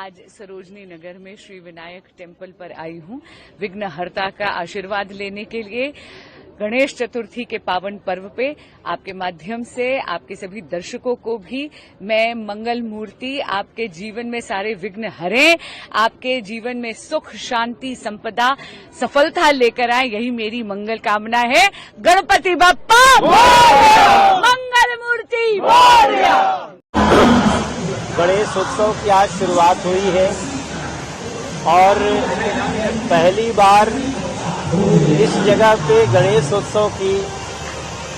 आज सरोजनी नगर में श्री विनायक टेम्पल पर आई हूं विघ्नहर्ता का आशीर्वाद लेने के लिए। गणेश चतुर्थी के पावन पर्व पे आपके माध्यम से आपके सभी दर्शकों को भी मैं मंगल मूर्ति आपके जीवन में सारे विघ्न हरें, आपके जीवन में सुख शांति संपदा सफलता लेकर आए, यही मेरी मंगल कामना है। गणपति बप्पा मंगल मूर्ति। गणेश उत्सव की आज शुरुआत हुई है और पहली बार इस जगह पे गणेश उत्सव की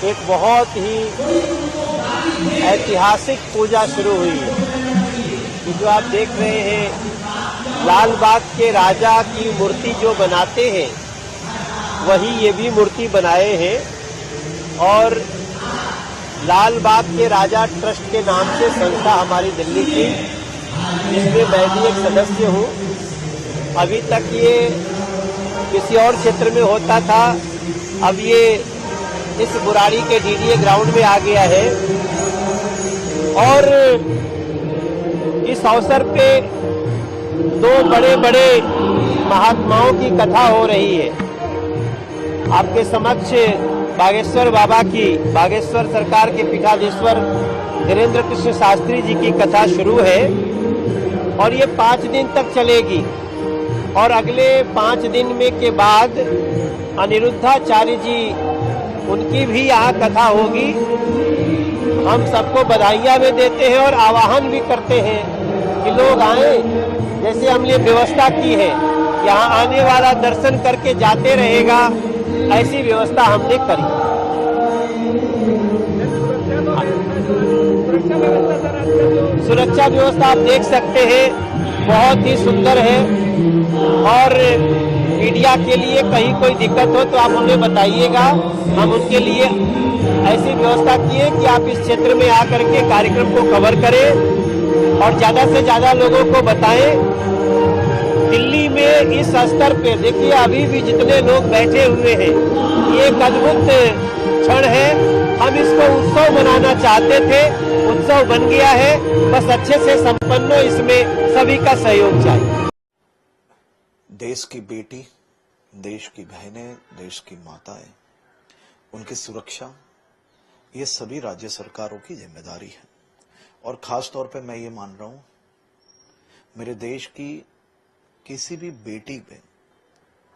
एक बहुत ही ऐतिहासिक पूजा शुरू हुई है। कि जो आप देख रहे हैं लाल बाग के राजा की मूर्ति जो बनाते हैं वही ये भी मूर्ति बनाए हैं और लाल बाग के राजा ट्रस्ट के नाम से संस्था हमारी दिल्ली की, जिसमें मैं भी एक सदस्य हूँ। अभी तक ये किसी और क्षेत्र में होता था, अब ये इस बुराड़ी के डीडीए ग्राउंड में आ गया है और इस अवसर पे दो बड़े बड़े महात्माओं की कथा हो रही है। आपके समक्ष बागेश्वर बाबा की, बागेश्वर सरकार के पीठाधीश्वर धीरेन्द्र कृष्ण शास्त्री जी की कथा शुरू है और ये 5 दिन तक चलेगी और अगले 5 दिन में के बाद अनिरुद्धाचार्य जी उनकी भी यहाँ कथा होगी। हम सबको बधाइयाँ भी देते हैं और आह्वान भी करते हैं कि लोग आए। जैसे हमने व्यवस्था की है, यहाँ आने वाला दर्शन करके जाते रहेगा, ऐसी व्यवस्था हमने करी। सुरक्षा व्यवस्था आप देख सकते हैं बहुत ही सुंदर है और मीडिया के लिए कहीं कोई दिक्कत हो तो आप उन्हें बताइएगा। हम उनके लिए ऐसी व्यवस्था की है कि आप इस क्षेत्र में आकर के कार्यक्रम को कवर करें और ज्यादा से ज्यादा लोगों को बताएं। दिल्ली में इस स्तर पे देखिए अभी भी जितने लोग बैठे हुए हैं, ये एक अद्भुत क्षण है। हम इसको उत्सव मनाना चाहते थे, उत्सव बन गया है, बस अच्छे से संपन्न हो, इसमें सभी का सहयोग चाहिए। देश की बेटी, देश की बहनें, देश की माताएं, उनकी सुरक्षा ये सभी राज्य सरकारों की जिम्मेदारी है और खास तौर पे मैं ये मान रहा हूं मेरे देश की किसी भी बेटी पे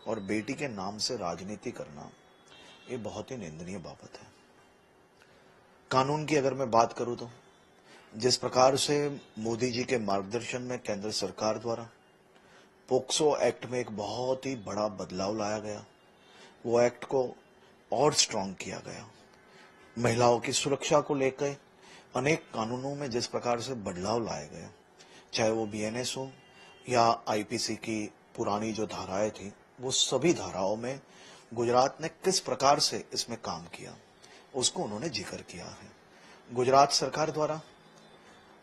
और बेटी के नाम से राजनीति करना ये बहुत ही निंदनीय बाबत है। कानून की अगर मैं बात करूं तो जिस प्रकार से मोदी जी के मार्गदर्शन में केंद्र सरकार द्वारा पोक्सो एक्ट में एक बहुत ही बड़ा बदलाव लाया गया, वो एक्ट को और स्ट्रांग किया गया। महिलाओं की सुरक्षा को लेकर अनेक कानूनों में जिस प्रकार से बदलाव लाए गए, चाहे वो बीएनएस हो या आईपीसी की पुरानी जो धाराएं थी, वो सभी धाराओं में गुजरात ने किस प्रकार से इसमें काम किया उसको उन्होंने जिक्र किया है। गुजरात सरकार द्वारा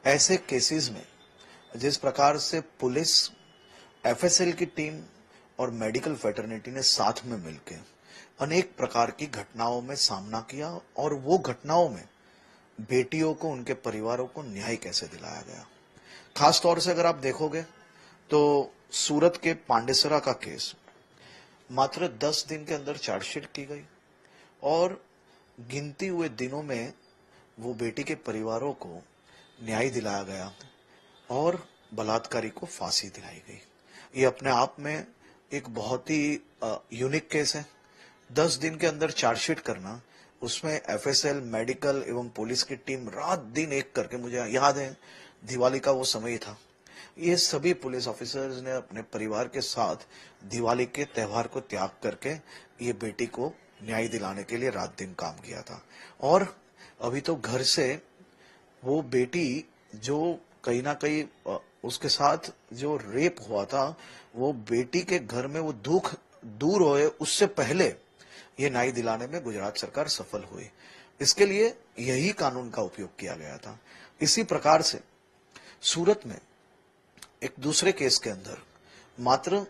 ऐसे केसेस में जिस प्रकार से पुलिस, एफएसएल की टीम और मेडिकल फेटर्निटी ने साथ में मिलकर अनेक प्रकार की घटनाओं में सामना किया और वो घटनाओं में बेटियों को, उनके परिवारों को न्याय कैसे दिलाया गया। खास तौर से अगर आप देखोगे तो सूरत के पांडेसरा का केस मात्र 10 दिन के अंदर चार्जशीट की गई और गिनती हुए दिनों में वो बेटी के परिवारों को न्याय दिलाया गया और बलात्कारी को फांसी दिलाई गई। ये अपने आप में एक बहुत ही यूनिक केस है। 10 दिन के अंदर चार्जशीट करना, उसमें एफएसएल, मेडिकल एवं पुलिस की टीम रात दिन एक करके, मुझे याद है दिवाली का वो समय था, ये सभी पुलिस ऑफिसर्स ने अपने परिवार के साथ दिवाली के त्योहार को त्याग करके ये बेटी को न्याय दिलाने के लिए रात दिन काम किया था। और अभी तो घर से वो बेटी जो कहीं ना कहीं उसके साथ जो रेप हुआ था, वो बेटी के घर में वो दुख दूर होए उससे पहले ये न्याय दिलाने में गुजरात सरकार सफल हुई। इसके लिए यही कानून का उपयोग किया गया था। इसी प्रकार से सूरत में एक दूसरे केस के अंदर मात्र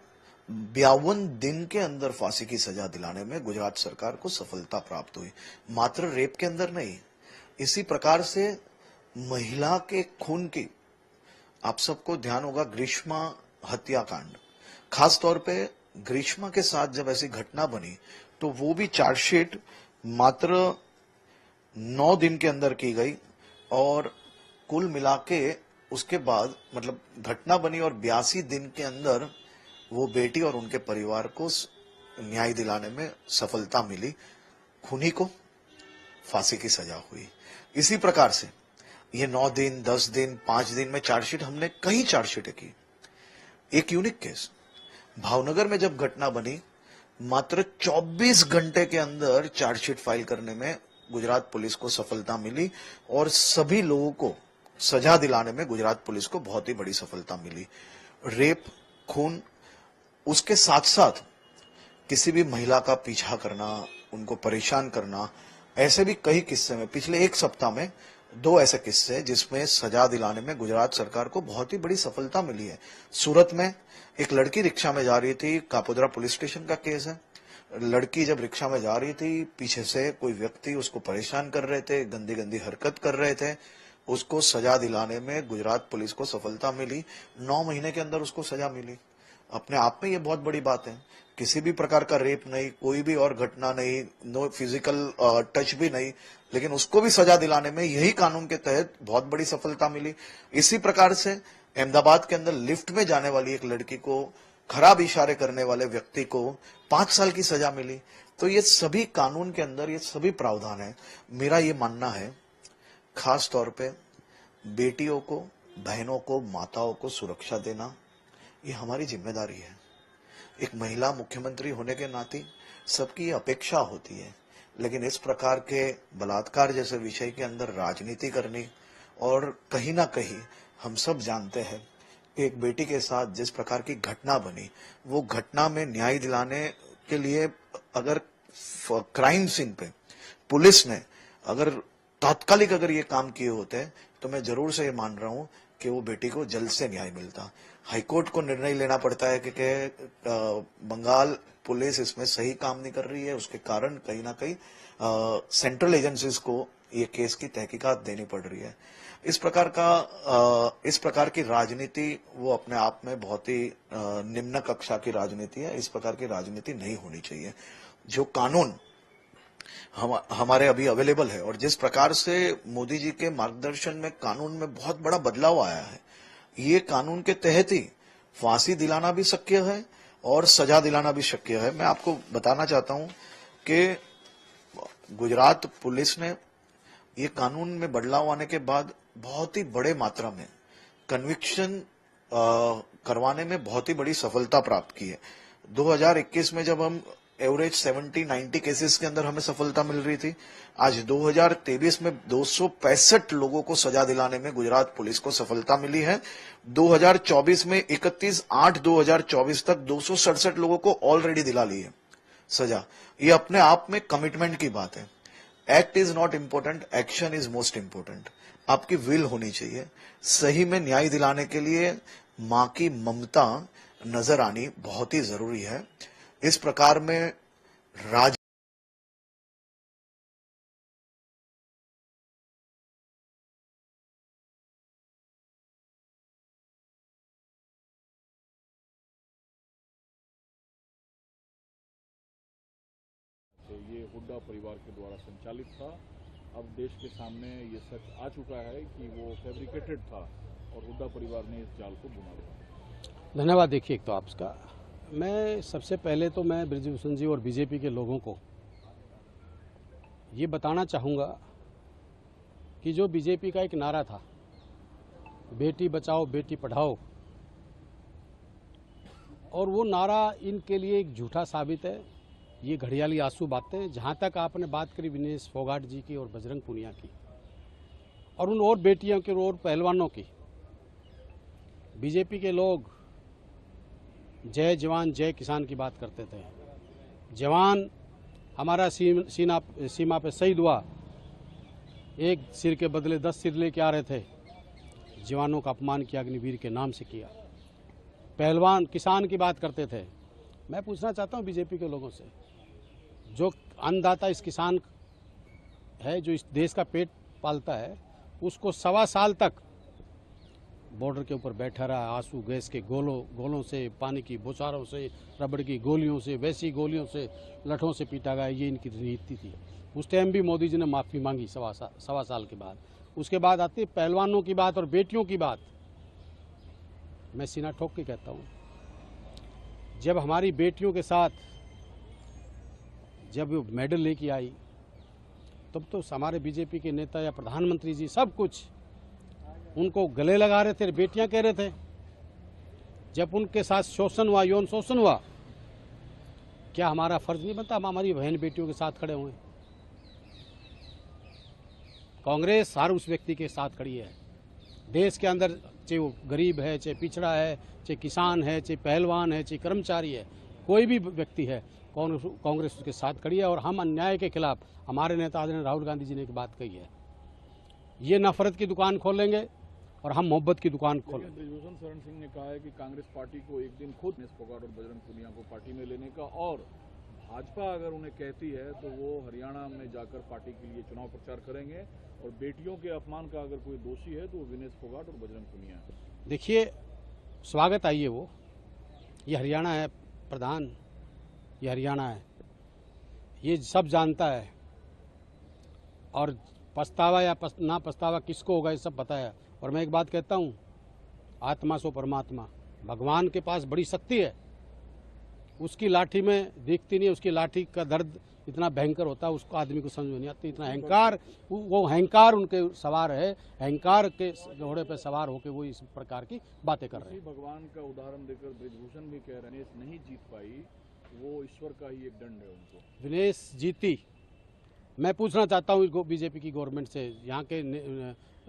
52 दिन के अंदर फांसी की सजा दिलाने में गुजरात सरकार को सफलता प्राप्त हुई। मात्र रेप के अंदर नहीं, इसी प्रकार से महिला के खून की आप सबको ध्यान होगा ग्रीष्मा हत्याकांड, खास तौर पे ग्रीष्मा के साथ जब ऐसी घटना बनी तो वो भी चार्जशीट मात्र 9 दिन के अंदर की गई और कुल मिला के उसके बाद मतलब घटना बनी और 82 दिन के अंदर वो बेटी और उनके परिवार को न्याय दिलाने में सफलता मिली। खूनी को फांसी की सजा हुई। इसी प्रकार से ये 9 दिन, 10 दिन, 5 दिन में चार्जशीट हमने कई चार्जशीटें की। एक यूनिक केस भावनगर में जब घटना बनी, मात्र 24 घंटे के अंदर चार्जशीट फाइल करने में गुजरात पुलिस को सफलता मिली और सभी लोगों को सजा दिलाने में गुजरात पुलिस को बहुत ही बड़ी सफलता मिली। रेप, खून, उसके साथ साथ किसी भी महिला का पीछा करना, उनको परेशान करना, ऐसे भी कई किस्से में पिछले एक सप्ताह में 2 ऐसे किस्से जिसमें सजा दिलाने में गुजरात सरकार को बहुत ही बड़ी सफलता मिली है। सूरत में एक लड़की रिक्शा में जा रही थी, कापोद्रा पुलिस स्टेशन का केस है। लड़की जब रिक्शा में जा रही थी, पीछे से कोई व्यक्ति उसको परेशान कर रहे थे, गंदी गंदी हरकत कर रहे थे, उसको सजा दिलाने में गुजरात पुलिस को सफलता मिली। 9 महीने के अंदर उसको सजा मिली। अपने आप में ये बहुत बड़ी बात है। किसी भी प्रकार का रेप नहीं, कोई भी और घटना नहीं, नो फिजिकल टच भी नहीं, लेकिन उसको भी सजा दिलाने में यही कानून के तहत बहुत बड़ी सफलता मिली। इसी प्रकार से अहमदाबाद के अंदर लिफ्ट में जाने वाली एक लड़की को, खराब इशारे करने वाले व्यक्ति को 5 साल की सजा मिली। तो ये सभी कानून के अंदर ये सभी प्रावधान है। मेरा ये मानना है खास तौर पे बेटियों को, बहनों को, माताओं को सुरक्षा देना ये हमारी जिम्मेदारी है। एक महिला मुख्यमंत्री होने के नाते सबकी ये अपेक्षा होती है, लेकिन इस प्रकार के बलात्कार जैसे विषय के अंदर राजनीति करनी, और कहीं ना कहीं हम सब जानते हैं कि एक बेटी के साथ जिस प्रकार की घटना बनी, वो घटना में न्याय दिलाने के लिए अगर क्राइम सीन पे पुलिस ने अगर तात्कालिक अगर ये काम किए होते तो मैं जरूर से ये मान रहा हूं कि वो बेटी को जल्द से न्याय मिलता। हाईकोर्ट को निर्णय लेना पड़ता है कि बंगाल पुलिस इसमें सही काम नहीं कर रही है, उसके कारण कहीं ना कहीं सेंट्रल एजेंसीज को ये केस की तहकीकात देनी पड़ रही है। इस प्रकार की राजनीति वो अपने आप में बहुत ही निम्न कक्षा की राजनीति है। इस प्रकार की राजनीति नहीं होनी चाहिए। जो कानून हमारे अभी अवेलेबल है और जिस प्रकार से मोदी जी के मार्गदर्शन में कानून में बहुत बड़ा बदलाव आया है, ये कानून के तहत ही फांसी दिलाना भी शक्य है और सजा दिलाना भी शक्य है। मैं आपको बताना चाहता हूं कि गुजरात पुलिस ने ये कानून में बदलाव आने के बाद बहुत ही बड़े मात्रा में कन्विक्शन करवाने में बहुत ही बड़ी सफलता प्राप्त की है। 2021 में जब हम एवरेज 70-90 केसेस के अंदर हमें सफलता मिल रही थी, आज 2023 में 265 लोगों को सजा दिलाने में गुजरात पुलिस को सफलता मिली है। 2024 में 31/8/2024 तक 267 लोगों को ऑलरेडी दिला ली है सजा। ये अपने आप में कमिटमेंट की बात है। Act is not important, action is most important. आपकी विल होनी चाहिए। सही में न्याय दिलाने के लिए मां की ममता नजर आनी बहुत ही जरूरी है। इस प्रकार में राज ये हुड्डा परिवार के द्वारा संचालित था। अब देश के सामने ये सच आ चुका है कि वो फैब्रिकेटेड था और हुड्डा परिवार ने इस जाल को बुना दिया। धन्यवाद। देखिए, एक तो आपका मैं सबसे पहले तो मैं बृजभूषण जी और बीजेपी के लोगों को ये बताना चाहूँगा कि जो बीजेपी का एक नारा था, बेटी बचाओ बेटी पढ़ाओ, और वो नारा इनके लिए एक झूठा साबित है। ये घड़ियाली आंसू बातें। जहाँ तक आपने बात करी विनेश फोगाट जी की और बजरंग पुनिया की और उन और बेटियों की और पहलवानों की, बीजेपी के लोग जय जवान जय किसान की बात करते थे। जवान हमारा सीमा पे शहीद हुआ, एक सिर के बदले 10 सिर लेके आ रहे थे। जवानों का अपमान किया, अग्निवीर के नाम से किया। पहलवान किसान की बात करते थे। मैं पूछना चाहता हूं बीजेपी के लोगों से, जो अन्नदाता इस किसान है, जो इस देश का पेट पालता है, उसको 1.25 साल तक बॉर्डर के ऊपर बैठा रहा, आंसू गैस के गोलों से, पानी की बौछारों से, रबड़ की गोलियों से, वैसी गोलियों से, लठों से पीटा गया, ये इनकी नीति थी। उस टाइम भी मोदी जी ने माफ़ी मांगी सवा साल के बाद। उसके बाद आती है पहलवानों की बात और बेटियों की बात। मैं सीना ठोक के कहता हूँ, जब हमारी बेटियों के साथ जब मेडल लेके आई, तब तो हमारे बीजेपी के नेता या प्रधानमंत्री जी सब कुछ उनको गले लगा रहे थे, बेटियां कह रहे थे। जब उनके साथ शोषण हुआ, यौन शोषण हुआ, क्या हमारा फर्ज नहीं बनता हम हमारी बहन बेटियों के साथ खड़े हुए? कांग्रेस हर उस व्यक्ति के साथ खड़ी है देश के अंदर, चाहे वो गरीब है, चाहे पिछड़ा है, चाहे किसान है, चाहे पहलवान है, चाहे कर्मचारी है, कोई भी व्यक्ति है, कांग्रेस उसके साथ खड़ी है। और हम अन्याय के खिलाफ, हमारे नेता आदरणीय राहुल गांधी जी ने एक बात कही है, ये नफरत की दुकान खोलेंगे और हम मोहब्बत की दुकान खोलेंगे। ब्रिजभूषण शरण सिंह ने कहा है कि कांग्रेस पार्टी को एक दिन खुद विनेश फोगाट और बजरंग पुनिया को पार्टी में लेने का, और भाजपा अगर उन्हें कहती है तो वो हरियाणा में जाकर पार्टी के लिए चुनाव प्रचार करेंगे, और बेटियों के अपमान का अगर कोई दोषी है तो वो विनेश फोगाट और बजरंग पुनिया है। देखिए, स्वागत आइए, वो ये हरियाणा है प्रधान, ये हरियाणा है, ये सब जानता है, और पछतावा या ना पछतावा किसको होगा ये सब पता है। और मैं एक बात कहता हूँ, आत्मा सो परमात्मा, भगवान के पास बड़ी शक्ति है, उसकी लाठी में दिखती नहीं, उसकी लाठी का दर्द इतना भयंकर होता है, उसको आदमी को समझ में नहीं आती। इतना अहंकार, वो अहंकार उनके सवार है, अहंकार के घोड़े पे सवार होकर वो इस प्रकार की बातें कर रहे हैं। भगवान का उदाहरण देकर ब्रिजभूषण भी कह रहे हैं नहीं जीत पाई, वो ईश्वर का ही एक दंड है उनको। विनेश जीती। मैं पूछना चाहता हूँ बीजेपी की गवर्नमेंट से, यहाँ के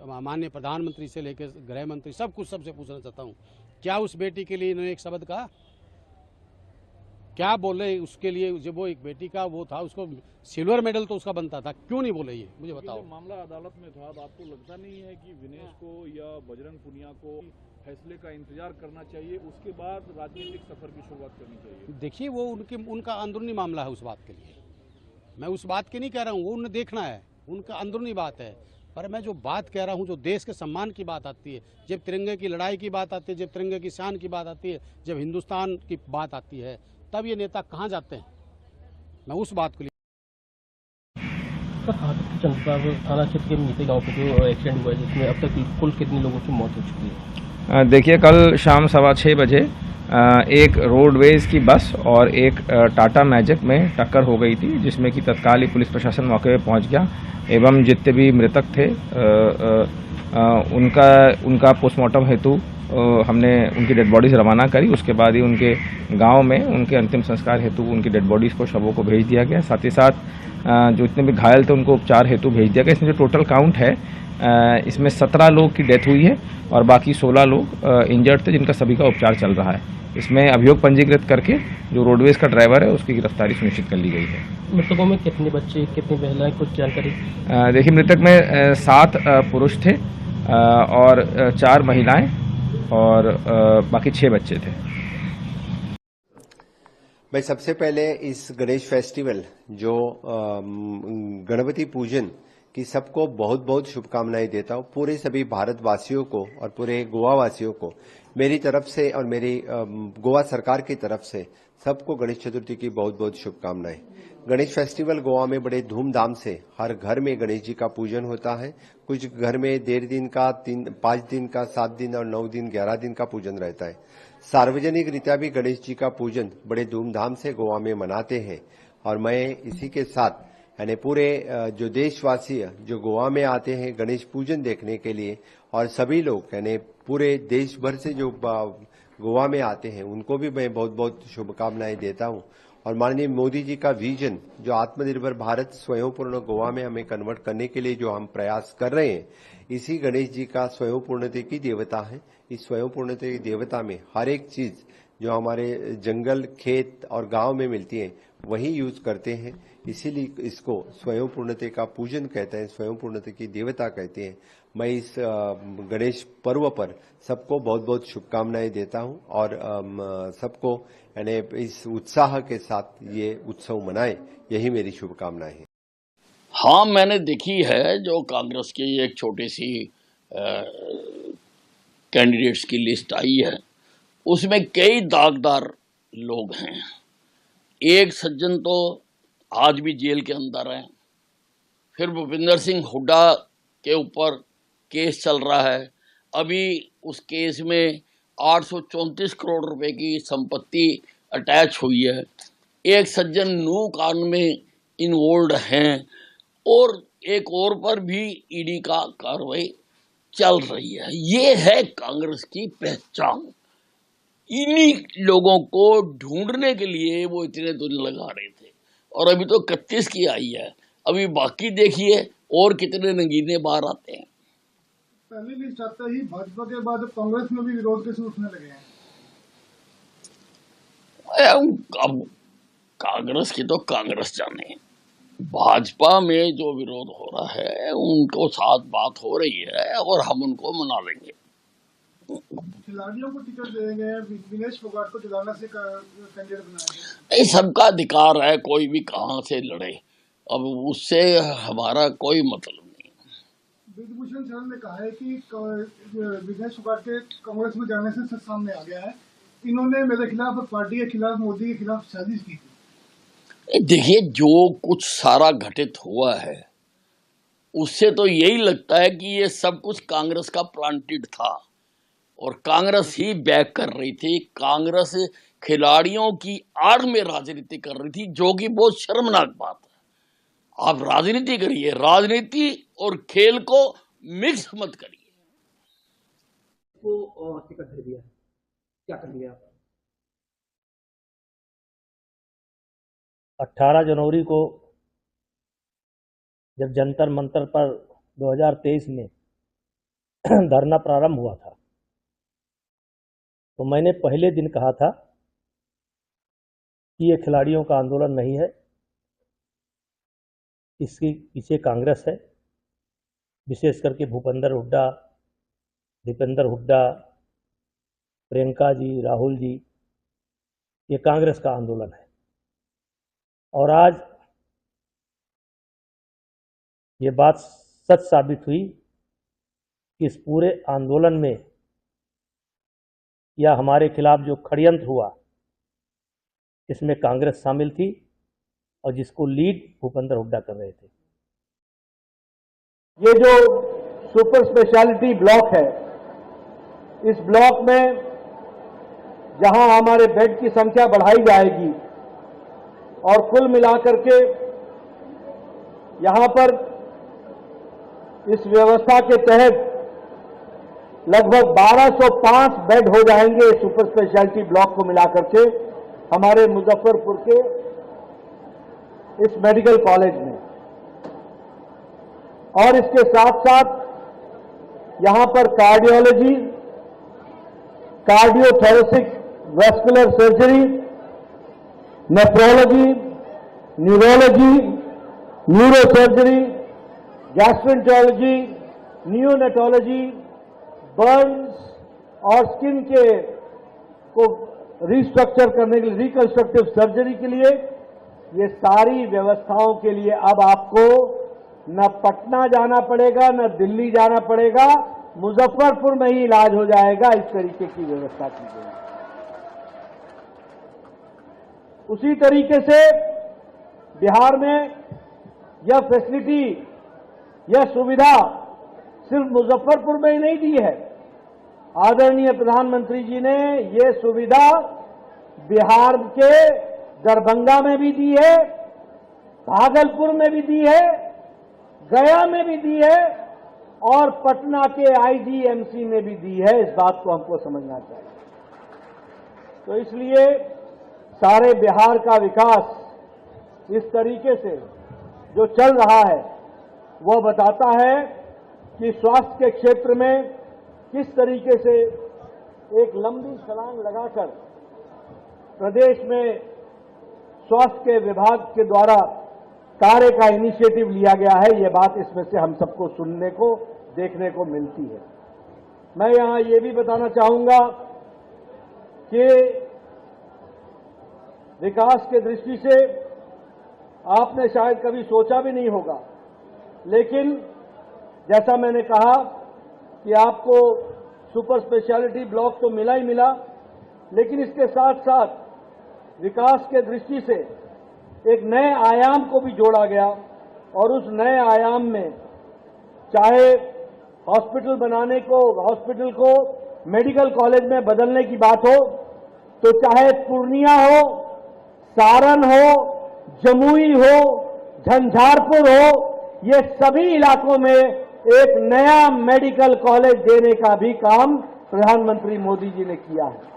माननीय प्रधानमंत्री से लेकर गृह मंत्री, सब कुछ सबसे पूछना चाहता हूँ, क्या उस बेटी के लिए इन्होंने एक शब्द कहा? क्या बोले उसके लिए? जब वो एक बेटी का वो था, उसको सिल्वर मेडल तो उसका बनता था, क्यों नहीं बोले? ये मुझे बताओ। मामला अदालत में था, तो आपको लगता नहीं है कि विनेश को या बजरंग पुनिया को फैसले का इंतजार करना चाहिए, उसके बाद राजनीतिक सफर की शुरुआत करनी चाहिए? देखिए, वो उनका अंदरूनी मामला है उस बात के लिए, मैं उस बात की नहीं कह रहा हूँ, वो उन्हें देखना है, उनका अंदरूनी बात है। पर मैं जो बात कह रहा हूँ, जो देश के सम्मान की बात आती है, जब तिरंगे की लड़ाई की बात आती है, जब तिरंगे की शान की बात आती है, जब हिंदुस्तान की बात आती है, तब ये नेता कहाँ जाते हैं? मैं उस बात को चंद्रबाबू थाना क्षेत्र के नीचे गांव पे जो एक्सीडेंट हुआ है, जिसमें अब तक कुल कितने लोगों की मौत हो चुकी है? देखिए, कल शाम 6:15 बजे एक रोडवेज की बस और एक टाटा मैजिक में टक्कर हो गई थी, जिसमें कि तत्काल ही पुलिस प्रशासन मौके पर पहुंच गया एवं जितने भी मृतक थे उनका पोस्टमार्टम हेतु हमने उनकी डेड बॉडीज रवाना करी। उसके बाद ही उनके गांव में उनके अंतिम संस्कार हेतु उनकी डेड बॉडीज को, शवों को भेज दिया गया। साथ ही साथ जो इतने भी घायल थे उनको उपचार हेतु भेज दिया गया। इसमें जो टोटल काउंट है, इसमें 17 लोग की डेथ हुई है और बाकी 16 लोग इंजर्ड थे, जिनका सभी का उपचार चल रहा है। इसमें अभियोग पंजीकृत करके जो रोडवेज का ड्राइवर है उसकी गिरफ्तारी सुनिश्चित कर ली गई है। मृतकों में कितने बच्चे, कितनी महिलाएं, कुछ जानकारी? देखिए, मृतक में 7 पुरुष थे और 4 महिलाएं और बाकी 6 बच्चे थे। मैं सबसे पहले इस गणेश फेस्टिवल जो गणपति पूजन की सबको बहुत बहुत शुभकामनाएं देता हूं। पूरे सभी भारतवासियों को और पूरे गोवा वासियों को मेरी तरफ से और मेरी गोवा सरकार की तरफ से सबको गणेश चतुर्थी की बहुत बहुत शुभकामनाएं। गणेश फेस्टिवल गोवा में बड़े धूमधाम से हर घर में गणेश जी का पूजन होता है। कुछ घर में 1.5 दिन का, 5 दिन का, 7 दिन और 9 दिन, 11 दिन का पूजन रहता है। सार्वजनिक रीत्या भी गणेश जी का पूजन बड़े धूमधाम से गोवा में मनाते हैं। और मैं इसी के साथ यानी पूरे जो देशवासी जो गोवा में आते हैं गणेश पूजन देखने के लिए, और सभी लोग यानी पूरे देश भर से जो गोवा में आते हैं उनको भी मैं बहुत बहुत शुभकामनाएं देता हूं। और माननीय मोदी जी का विजन जो आत्मनिर्भर भारत स्वयंपूर्ण गोवा में हमें कन्वर्ट करने के लिए जो हम प्रयास कर रहे हैं, इसी गणेश जी का स्वयंपूर्णता की देवता है। इस स्वयंपूर्णता की देवता में हर एक चीज जो हमारे जंगल, खेत और गांव में मिलती है वही यूज करते हैं। इसीलिए इसको स्वयंपूर्णता का पूजन कहते हैं, स्वयंपूर्णता की देवता कहते हैं। मैं इस गणेश पर्व पर सबको बहुत बहुत शुभकामनाएं देता हूं और सबको यानी इस उत्साह के साथ ये उत्सव मनाएं, यही मेरी शुभकामनाएं हैं। हाँ, मैंने देखी है जो कांग्रेस की एक छोटी सी कैंडिडेट्स की लिस्ट आई है, उसमें कई दागदार लोग हैं। एक सज्जन तो आज भी जेल के अंदर है। फिर भूपिंदर सिंह हुड्डा के ऊपर केस चल रहा है। अभी उस केस में 834 करोड़ रुपए की संपत्ति अटैच हुई है। एक सज्जन नू कांड में इन्वॉल्व हैं और एक और पर भी ईडी का कार्रवाई चल रही है। ये है कांग्रेस की पहचान। इन्हीं लोगों को ढूंढने के लिए वो इतने दिन लगा रहे थे और अभी तो 31 की आई है। अभी बाकी देखिए और कितने नगीने बाहर आते हैं। पहली लिस्ट आते ही भाजपा के बाद कांग्रेस में भी विरोध के सुर उठने लगे हैं। अब कांग्रेस की तो कांग्रेस जाने, भाजपा में जो विरोध हो रहा है उनको साथ बात हो रही है और हम उनको मना लेंगे। खिलाड़ियों को टिकट देंगे, विनेश फोगाट को जुलाना से कैंडिडेट बनाएंगे। ये सबका अधिकार है, कोई भी कहां से लड़े, अब उससे हमारा कोई मतलब नहीं। ब्रिजभूषण शरण ने कहा है कि विनेश फोगाट के कांग्रेस में जाने से सामने आ गया है, इन्होंने मेरे खिलाफ, पार्टी के खिलाफ, मोदी के खिलाफ साजिश की थी। देखिए, जो कुछ सारा घटित हुआ है उससे तो यही लगता है कि ये सब कुछ कांग्रेस का प्लांटेड था और कांग्रेस ही बैक कर रही थी। कांग्रेस खिलाड़ियों की आड़ में राजनीति कर रही थी, जो कि बहुत शर्मनाक बात है। आप राजनीति करिए, राजनीति और खेल को मिक्स मत करिए। को टिकट दे दिया, क्या कर लिया आप? 18 जनवरी को जब जंतर मंतर पर 2023 में धरना प्रारंभ हुआ था, तो मैंने पहले दिन कहा था कि ये खिलाड़ियों का आंदोलन नहीं है, इसके पीछे कांग्रेस है। विशेष करके भूपेंद्र हुड्डा, दीपेंद्र हुड्डा, प्रियंका जी, राहुल जी, ये कांग्रेस का आंदोलन है। और आज ये बात सच साबित हुई कि इस पूरे आंदोलन में या हमारे खिलाफ जो षड्यंत्र हुआ, इसमें कांग्रेस शामिल थी और जिसको लीड भूपेंद्र हुड्डा कर रहे थे। ये जो सुपर स्पेशलिटी ब्लॉक है, इस ब्लॉक में जहां हमारे बेड की संख्या बढ़ाई जाएगी और कुल मिलाकर के यहां पर इस व्यवस्था के तहत लगभग 1205 बेड हो जाएंगे सुपर स्पेशलिटी ब्लॉक को मिलाकर के हमारे मुजफ्फरपुर के इस मेडिकल कॉलेज में। और इसके साथ साथ यहां पर cardiology, cardiothoracic vascular surgery, nephrology, neurology, neurosurgery, gastroenterology, neonatology, Burns और स्किन के को रिस्ट्रक्चर करने के लिए, रिकंस्ट्रक्टिव सर्जरी के लिए, ये सारी व्यवस्थाओं के लिए अब आपको न पटना जाना पड़ेगा, न दिल्ली जाना पड़ेगा, मुजफ्फरपुर में ही इलाज हो जाएगा। इस तरीके की व्यवस्था की गई। उसी तरीके से बिहार में यह फैसिलिटी, यह सुविधा सिर्फ मुजफ्फरपुर में ही नहीं दी है। आदरणीय प्रधानमंत्री जी ने यह सुविधा बिहार के दरभंगा में भी दी है, भागलपुर में भी दी है, गया में भी दी है और पटना के आईजीएमसी में भी दी है। इस बात को हमको समझना चाहिए। तो इसलिए सारे बिहार का विकास इस तरीके से जो चल रहा है वह बताता है कि स्वास्थ्य के क्षेत्र में किस तरीके से एक लंबी छलांग लगाकर प्रदेश में स्वास्थ्य के विभाग के द्वारा कार्य का इनिशिएटिव लिया गया है। ये बात इसमें से हम सबको सुनने को, देखने को मिलती है। मैं यहां ये भी बताना चाहूंगा कि विकास के दृष्टि से आपने शायद कभी सोचा भी नहीं होगा, लेकिन जैसा मैंने कहा कि आपको सुपर स्पेशलिटी ब्लॉक तो मिला ही मिला, लेकिन इसके साथ साथ विकास के दृष्टि से एक नए आयाम को भी जोड़ा गया और उस नए आयाम में चाहे हॉस्पिटल बनाने को, हॉस्पिटल को मेडिकल कॉलेज में बदलने की बात हो, तो चाहे पूर्णिया हो, सारण हो, जमुई हो, झंझारपुर हो, ये सभी इलाकों में एक नया मेडिकल कॉलेज देने का भी काम प्रधानमंत्री मोदी जी ने किया है।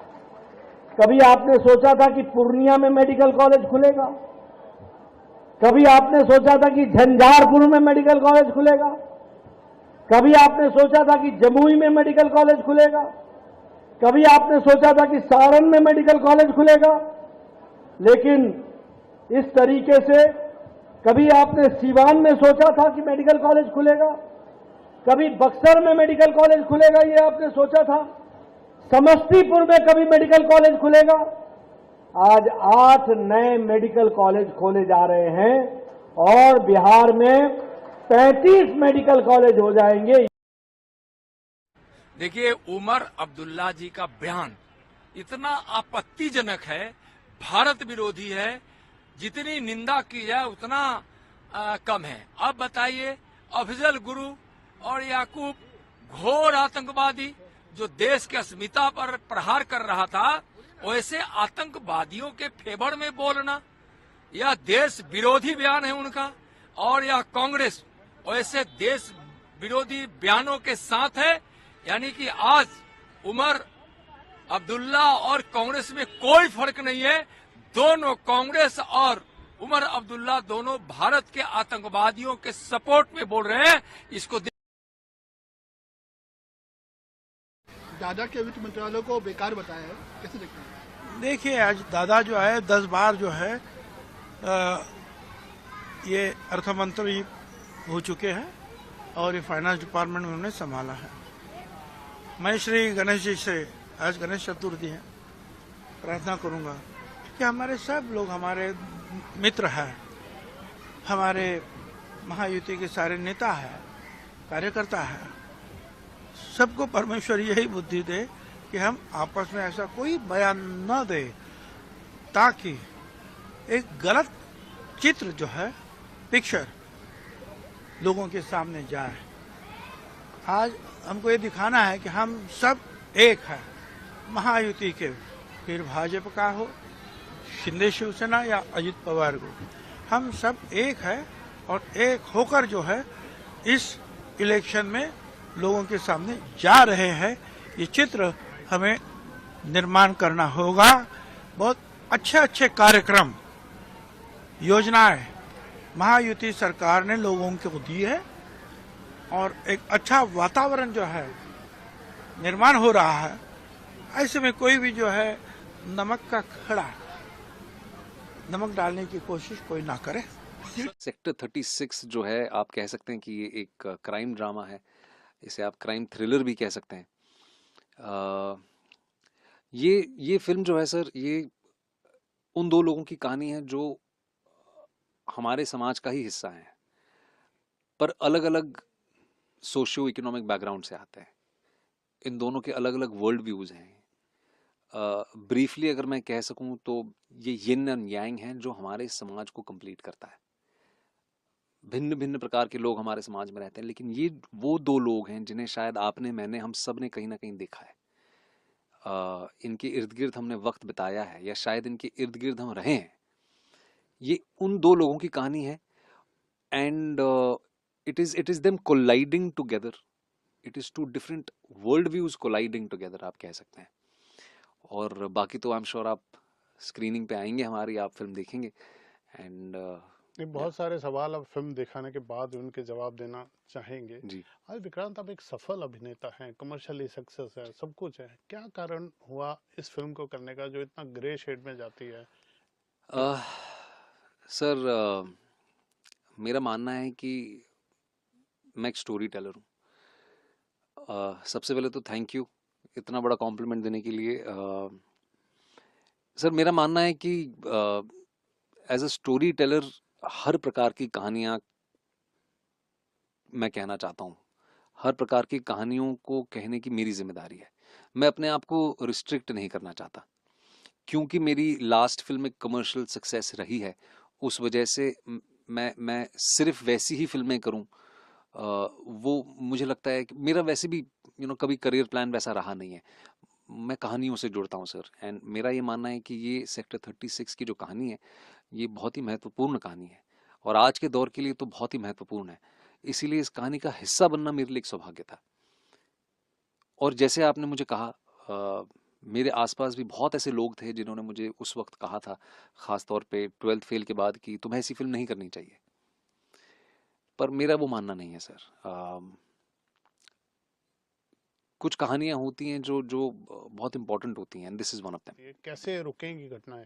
कभी आपने सोचा था कि पूर्णिया में मेडिकल कॉलेज खुलेगा? कभी आपने सोचा था कि झंझारपुर में मेडिकल कॉलेज खुलेगा? कभी आपने सोचा था कि जमुई में मेडिकल कॉलेज खुलेगा? कभी आपने सोचा था कि सारण में मेडिकल कॉलेज खुलेगा? लेकिन इस तरीके से कभी आपने सीवान में सोचा था कि मेडिकल कॉलेज खुलेगा? कभी बक्सर में मेडिकल कॉलेज खुलेगा ये आपने सोचा था? समस्तीपुर में कभी मेडिकल कॉलेज खुलेगा? आज 8 नए मेडिकल कॉलेज खोले जा रहे हैं और बिहार में 35 मेडिकल कॉलेज हो जाएंगे। देखिए, उमर अब्दुल्ला जी का बयान इतना आपत्तिजनक है, भारत विरोधी है, जितनी निंदा की जाए उतना कम है। अब बताइए, अफजल गुरु और याकूब घोर आतंकवादी जो देश की अस्मिता पर प्रहार कर रहा था, वैसे आतंकवादियों के फेवर में बोलना, यह देश विरोधी बयान है उनका। और यह कांग्रेस वैसे देश विरोधी बयानों के साथ है। यानी कि आज उमर अब्दुल्ला और कांग्रेस में कोई फर्क नहीं है। दोनों, कांग्रेस और उमर अब्दुल्ला, दोनों भारत के आतंकवादियों के सपोर्ट में बोल रहे हैं। इसको दादा के वित्त मंत्रालय को बेकार बताया है, कैसे देखते हैं? देखिए, आज दादा जो है 10 बार जो है ये अर्थमंत्री हो चुके हैं और ये फाइनेंस डिपार्टमेंट में उन्होंने संभाला है। मैं श्री गणेश जी से, आज गणेश चतुर्थी है, प्रार्थना करूंगा कि हमारे सब लोग, हमारे मित्र हैं, हमारे महायुति के सारे नेता हैं, कार्यकर्ता हैं, सबको परमेश्वर यही बुद्धि दे कि हम आपस में ऐसा कोई बयान न दे ताकि एक गलत चित्र जो है, पिक्चर लोगों के सामने जाए। आज हमको ये दिखाना है कि हम सब एक हैं, महायुति के, फिर भाजपा का हो, शिंदे शिवसेना या अजित पवार को, हम सब एक है और एक होकर जो है इस इलेक्शन में लोगों के सामने जा रहे हैं। ये चित्र हमें निर्माण करना होगा। बहुत अच्छे अच्छे कार्यक्रम, योजनाएं महायुति सरकार ने लोगों को दी है और एक अच्छा वातावरण जो है निर्माण हो रहा है। ऐसे में कोई भी जो है नमक का खड़ा, नमक डालने की कोशिश कोई ना करे। सेक्टर 36 जो है, आप कह सकते हैं कि ये एक क्राइम ड्रामा है, इसे आप क्राइम थ्रिलर भी कह सकते हैं। ये फिल्म जो है सर, ये उन दो लोगों की कहानी है जो हमारे समाज का ही हिस्सा है, पर अलग अलग सोशियो इकोनॉमिक बैकग्राउंड से आते हैं। इन दोनों के अलग अलग वर्ल्ड व्यूज हैं। ब्रीफली अगर मैं कह सकूं तो ये यिन एंड यांग है जो हमारे समाज को कंप्लीट करता है। भिन्न भिन्न प्रकार के लोग हमारे समाज में रहते हैं, लेकिन ये वो दो लोग हैं जिन्हें शायद आपने, मैंने, हम सब ने कहीं ना कहीं देखा है। इनके इर्द गिर्द हमने वक्त बिताया है या शायद इनके इर्द गिर्द हम रहे हैं। ये उन दो लोगों की कहानी है and it is them colliding together. It is two different world views colliding together, आप कह सकते हैं। और बाकी तो आई एम श्योर आप स्क्रीनिंग पे आएंगे हमारी, आप फिल्म देखेंगे एंड बहुत सारे सवाल अब फिल्म दिखाने के बाद उनके जवाब देना चाहेंगे जी। आज विक्रांत, आप एक सफल अभिनेता हैं, कमर्शियली सक्सेस है, सब कुछ है, क्या कारण हुआ इस फिल्म को करने का जो इतना ग्रे शेड में जाती है? सर, मेरा मानना है कि मैं एक स्टोरी टेलर हूँ। सबसे पहले तो थैंक यू इतना बड़ा कॉम्प्लीमेंट देने के लिए। सर, मेरा मानना है कि एज अ स्टोरी टेलर हर प्रकार की कहानियाँ मैं कहना चाहता हूँ, हर प्रकार की कहानियों को कहने की मेरी जिम्मेदारी है। मैं अपने आप को रिस्ट्रिक्ट नहीं करना चाहता, क्योंकि मेरी लास्ट फिल्म एक कमर्शियल सक्सेस रही है, उस वजह से मैं सिर्फ वैसी ही फिल्में करूं। वो मुझे लगता है कि मेरा वैसे भी कभी करियर प्लान वैसा रहा नहीं है। मैं कहानियों से जुड़ता हूं सर, एंड मेरा ये मानना है कि ये सेक्टर 36 की जो कहानी है, ये बहुत ही महत्वपूर्ण कहानी है और आज के दौर के लिए तो बहुत ही महत्वपूर्ण है। इसीलिए इस कहानी का हिस्सा बनना मेरे लिए एक सौभाग्य था। और जैसे आपने मुझे कहा, मेरे आसपास भी बहुत ऐसे लोग थे जिन्होंने मुझे उस वक्त कहा था, खास तौर पे 12th फेल के बाद, कि तुम्हें ऐसी फिल्म नहीं करनी चाहिए। पर मेरा वो मानना नहीं है सर। कुछ कहानियां होती हैं जो बहुत इंपॉर्टेंट होती हैं, and this is one of them. कैसे रुकेंगी घटनाएं?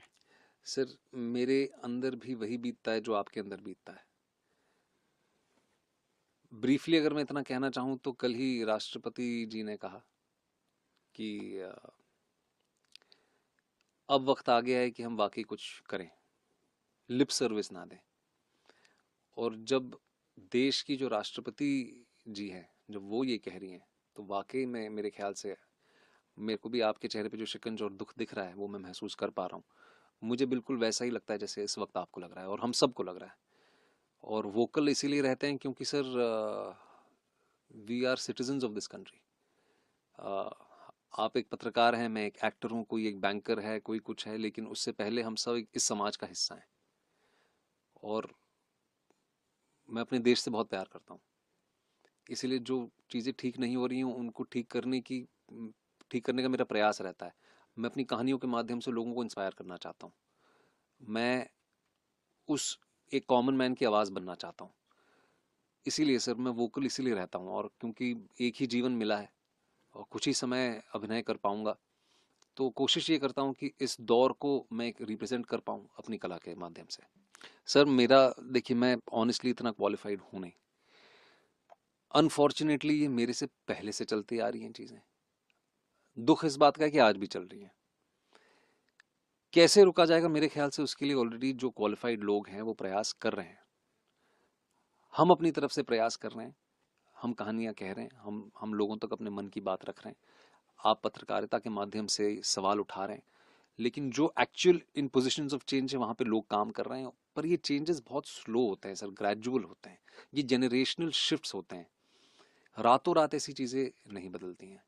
सर, मेरे अंदर भी वही बीतता है जो आपके अंदर बीतता है। ब्रीफली अगर मैं इतना कहना चाहूं तो कल ही राष्ट्रपति जी ने कहा कि अब वक्त आ गया है कि हम वाकई कुछ करें, लिप सर्विस ना दें। और जब देश की जो राष्ट्रपति जी हैं, जब वो ये कह रही हैं, तो वाकई में मेरे ख्याल से मेरे को भी आपके चेहरे पे जो शिकंज और दुख दिख रहा है वो मैं महसूस कर पा रहा हूँ। मुझे बिल्कुल वैसा ही लगता है जैसे इस वक्त आपको लग रहा है और हम सबको लग रहा है। और वोकल इसीलिए रहते हैं क्योंकि sir, we are citizens of this country. आप एक पत्रकार हैं, मैं एक एक्टर हूँ, कोई एक बैंकर है, कोई कुछ है, लेकिन उससे पहले हम सब इस समाज का हिस्सा हैं। और मैं अपने देश से बहुत प्यार करता हूँ, इसीलिए जो चीज़ें ठीक नहीं हो रही हैं उनको ठीक करने का मेरा प्रयास रहता है। मैं अपनी कहानियों के माध्यम से लोगों को इंस्पायर करना चाहता हूँ। मैं उस एक कॉमन मैन की आवाज़ बनना चाहता हूँ। इसीलिए सर मैं वोकल इसीलिए रहता हूँ। और क्योंकि एक ही जीवन मिला है और कुछ ही समय अभिनय कर पाऊँगा, तो कोशिश ये करता हूँ कि इस दौर को मैं रिप्रेजेंट कर पाऊँ अपनी कला के माध्यम से। सर मेरा, देखिए, मैं ऑनेस्टली इतना क्वालिफाइड हूँ नहीं। अनफॉर्चुनेटली ये मेरे से पहले से चलती आ रही हैं चीज़ें। दुख इस बात का है कि आज भी चल रही हैं। कैसे रुका जाएगा, मेरे ख्याल से उसके लिए ऑलरेडी जो क्वालिफाइड लोग हैं वो प्रयास कर रहे हैं। हम अपनी तरफ से प्रयास कर रहे हैं, हम कहानियां कह रहे हैं, हम लोगों तक अपने मन की बात रख रहे हैं, आप पत्रकारिता के माध्यम से सवाल उठा रहे हैं। लेकिन जो actual in positions of change है वहां पे लोग काम कर रहे हैं, पर ये चेंजेस बहुत स्लो होते हैं सर, ग्रेजुअल होते हैं, ये जेनरेशनल शिफ्ट्स होते हैं। रातों रात ऐसी चीजें नहीं बदलती हैं।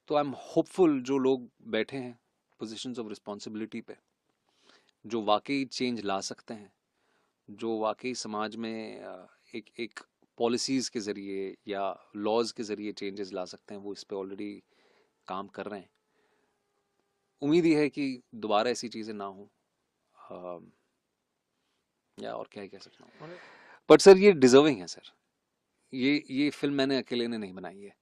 तो आई एम होपफुल जो लोग बैठे हैं पोजीशंस ऑफ रिस्पॉन्सिबिलिटी पे, जो वाकई चेंज ला सकते हैं, जो वाकई समाज में एक पॉलिसीज के जरिए या लॉज के जरिए चेंजेस ला सकते हैं, वो इस पे ऑलरेडी काम कर रहे हैं। उम्मीद ये है कि दोबारा ऐसी चीजें ना हो, या और क्या ही कह सकता हूँ। बट सर ये डिजर्विंग है सर। ये फिल्म मैंने अकेले ने नहीं बनाई है।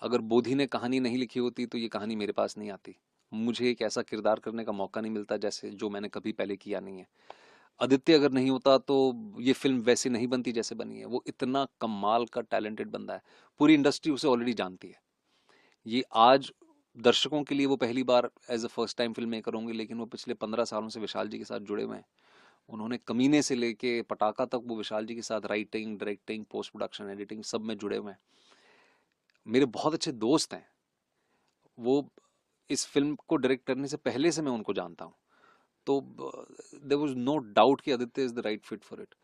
अगर बोधी ने कहानी नहीं लिखी होती तो ये कहानी मेरे पास नहीं आती। मुझे एक ऐसा किरदार करने का मौका नहीं मिलता जैसे जो मैंने कभी पहले किया नहीं है। आदित्य अगर नहीं होता तो ये फिल्म वैसे नहीं बनती जैसे बनी है। वो इतना कमाल का टैलेंटेड बंदा है, पूरी इंडस्ट्री उसे ऑलरेडी जानती है। ये आज दर्शकों के लिए वो पहली बार as a first time film maker होंगे, लेकिन वो पिछले 15 सालों से विशाल जी के साथ जुड़े हुए हैं। उन्होंने कमीने से लेके पटाखा तक वो विशाल जी के साथ writing, directing, post production, editing सब में जुड़े हुए हैं। मेरे बहुत अच्छे दोस्त हैं, वो इस फिल्म को डायरेक्ट करने से पहले से मैं उनको जानता हूँ। तो देयर वाज नो डाउट कि Aditya is the right fit for it.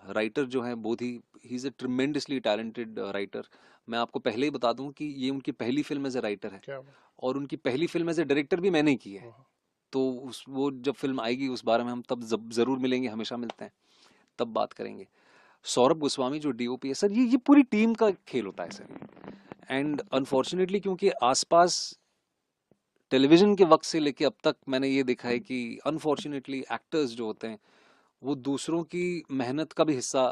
Writer जो है Bodhi, he is a tremendously talented writer. मैं आपको पहले ही बता दूं कि ये उनकी पहली फिल्म एज ए राइटर है और उनकी पहली फिल्म एज ए डायरेक्टर भी मैंने की है। तो वो जब फिल्म आएगी उस बारे में हम तब जरूर मिलेंगे, हमेशा मिलते हैं, तब बात करेंगे। सौरभ गोस्वामी जो डीओपी है सर, ये पूरी टीम का खेल होता है सर। एंड अनफॉर्चुनेटली क्योंकि आसपास टेलीविजन के वक्त से लेके अब तक मैंने ये देखा है कि अनफॉर्चुनेटली एक्टर्स जो होते हैं वो दूसरों की मेहनत का भी हिस्सा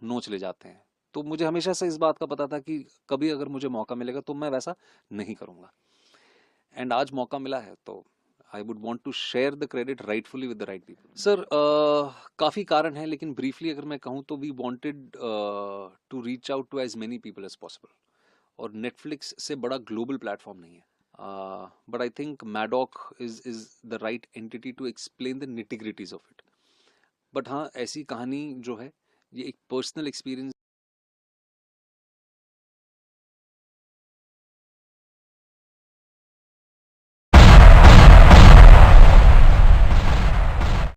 नोच ले जाते हैं। तो मुझे हमेशा से इस बात का पता था कि कभी अगर मुझे मौका मिलेगा तो मैं वैसा नहीं करूंगा। एंड आज मौका मिला है तो I would want to share the credit rightfully with the right people. Sir काफ़ी कारण है, लेकिन ब्रीफली अगर मैं कहूँ तो we wanted to reach out to as many people as possible. और नेटफ्लिक्स से बड़ा ग्लोबल प्लेटफॉर्म नहीं है, but I think Maddock is the right entity to explain the nitty-gritties of it. But हाँ, ऐसी कहानी जो है ये एक पर्सनल एक्सपीरियंस